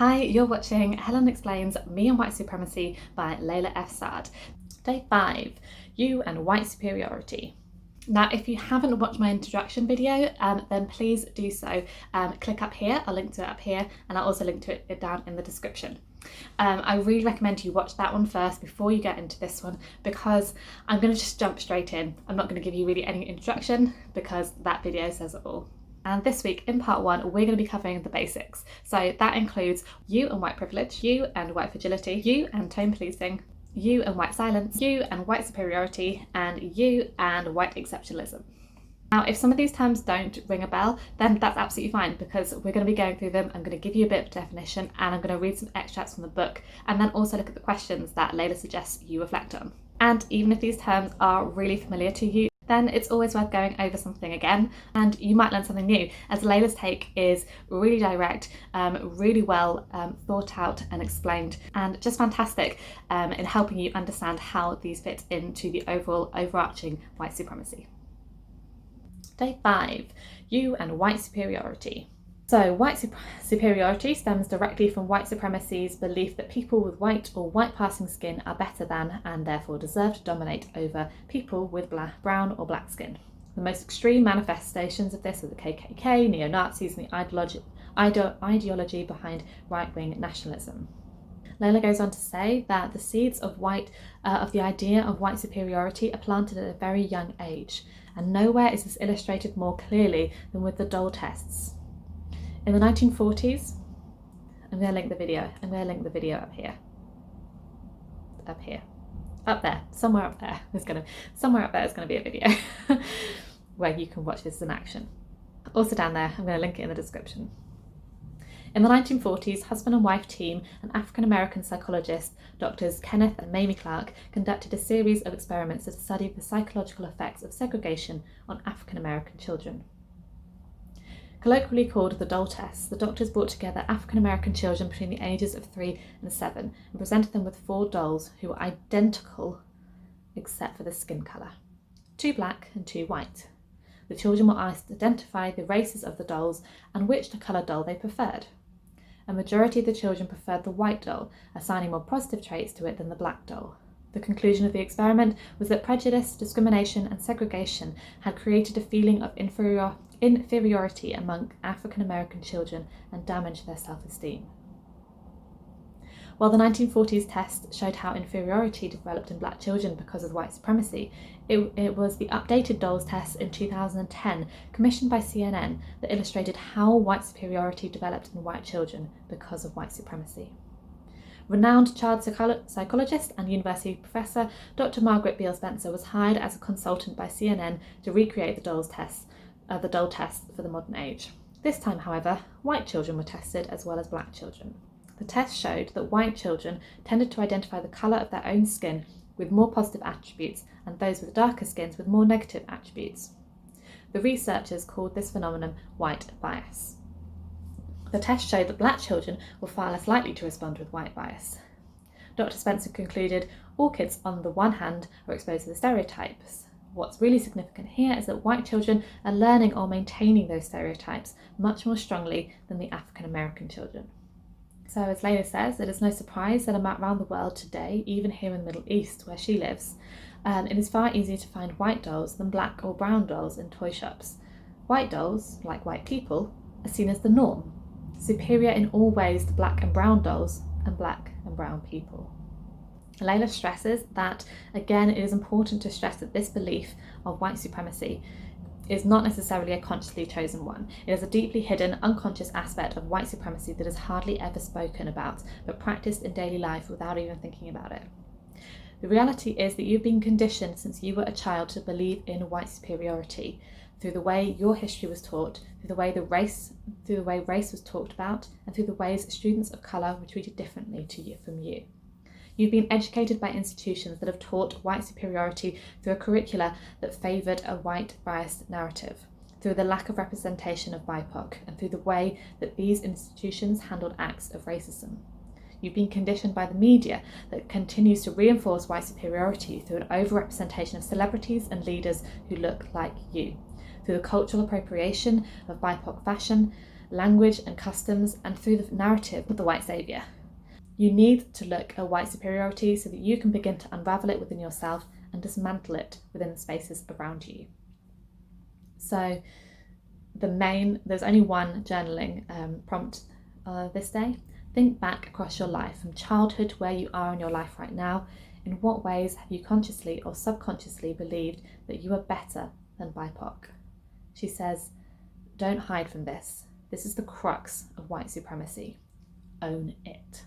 Hi, you're watching Helen Explains Me and White Supremacy by Layla F. Saad. Day 5, You and White Superiority. Now, if you haven't watched my introduction video, then please do so. Click up here, I'll link to it up here, and I'll also link to it down in the description. I really recommend you watch that one first before you get into this one, because I'm going to just jump straight in. I'm not going to give you really any introduction because that video says it all. And this week in part 1, we're going to be covering the basics. So that includes you and white privilege, you and white fragility, you and tone policing, you and white silence, you and white superiority, and you and white exceptionalism. Now, if some of these terms don't ring a bell, then that's absolutely fine, because we're going to be going through them. I'm going to give you a bit of definition, and I'm going to read some extracts from the book, and then also look at the questions that Layla suggests you reflect on. And even if these terms are really familiar to you, then it's always worth going over something again, and you might learn something new, as Layla's take is really direct, really well thought out and explained, and just fantastic in helping you understand how these fit into the overall overarching white supremacy. Day 5, You and White Superiority. So white superiority stems directly from white supremacy's belief that people with white or white passing skin are better than, and therefore deserve to dominate over, people with brown or black skin. The most extreme manifestations of this are the KKK, neo-Nazis, and the ideology behind right-wing nationalism. Layla goes on to say that the seeds of the idea of white superiority are planted at a very young age, and nowhere is this illustrated more clearly than with the Dole tests. In the 1940s, I'm going to link the video. I'm going to link the video up here. Up there. Somewhere up there is going to be a video where you can watch this in action. Also down there, I'm going to link it in the description. In the 1940s, husband and wife team and African-American psychologist Drs. Kenneth and Mamie Clark conducted a series of experiments to study the psychological effects of segregation on African-American children. Colloquially called the Dole tests, the doctors brought together African-American children between the ages of 3 and 7 and presented them with 4 dolls who were identical except for the skin colour, 2 black and 2 white. The children were asked to identify the races of the dolls and which colour doll they preferred. A majority of the children preferred the white doll, assigning more positive traits to it than the black doll. The conclusion of the experiment was that prejudice, discrimination and segregation had created a feeling of inferiority among African-American children and damaged their self-esteem. While the 1940s test showed how inferiority developed in black children because of white supremacy, it was the updated Dolls test in 2010, commissioned by CNN, that illustrated how white superiority developed in white children because of white supremacy. Renowned child psychologist and university professor Dr. Margaret Beale Spencer was hired as a consultant by CNN to recreate the Dole test for the modern age. This time, however, white children were tested as well as black children. The test showed that white children tended to identify the colour of their own skin with more positive attributes, and those with darker skins with more negative attributes. The researchers called this phenomenon white bias. The test showed that black children were far less likely to respond with white bias. Dr. Spencer concluded all kids, on the one hand, are exposed to the stereotypes. What's really significant here is that white children are learning or maintaining those stereotypes much more strongly than the African American children. So as Layla says, it is no surprise that around the world today, even here in the Middle East where she lives, it is far easier to find white dolls than black or brown dolls in toy shops. White dolls, like white people, are seen as the norm, superior in all ways to black and brown dolls and black and brown people. Layla stresses that, again, it is important to stress that this belief of white supremacy is not necessarily a consciously chosen one. It is a deeply hidden, unconscious aspect of white supremacy that is hardly ever spoken about, but practiced in daily life without even thinking about it. The reality is that you've been conditioned since you were a child to believe in white superiority, through the way your history was taught, through the way race was talked about, and through the ways students of colour were treated differently from you. You've been educated by institutions that have taught white superiority through a curricula that favoured a white biased narrative, through the lack of representation of BIPOC, and through the way that these institutions handled acts of racism. You've been conditioned by the media that continues to reinforce white superiority through an overrepresentation of celebrities and leaders who look like you, through the cultural appropriation of BIPOC fashion, language and customs, and through the narrative of the white saviour. You need to look at white superiority so that you can begin to unravel it within yourself and dismantle it within the spaces around you. So there's only one journaling prompt this day. Think back across your life from childhood to where you are in your life right now. In what ways have you consciously or subconsciously believed that you are better than BIPOC? She says, don't hide from this. This is the crux of white supremacy. Own it.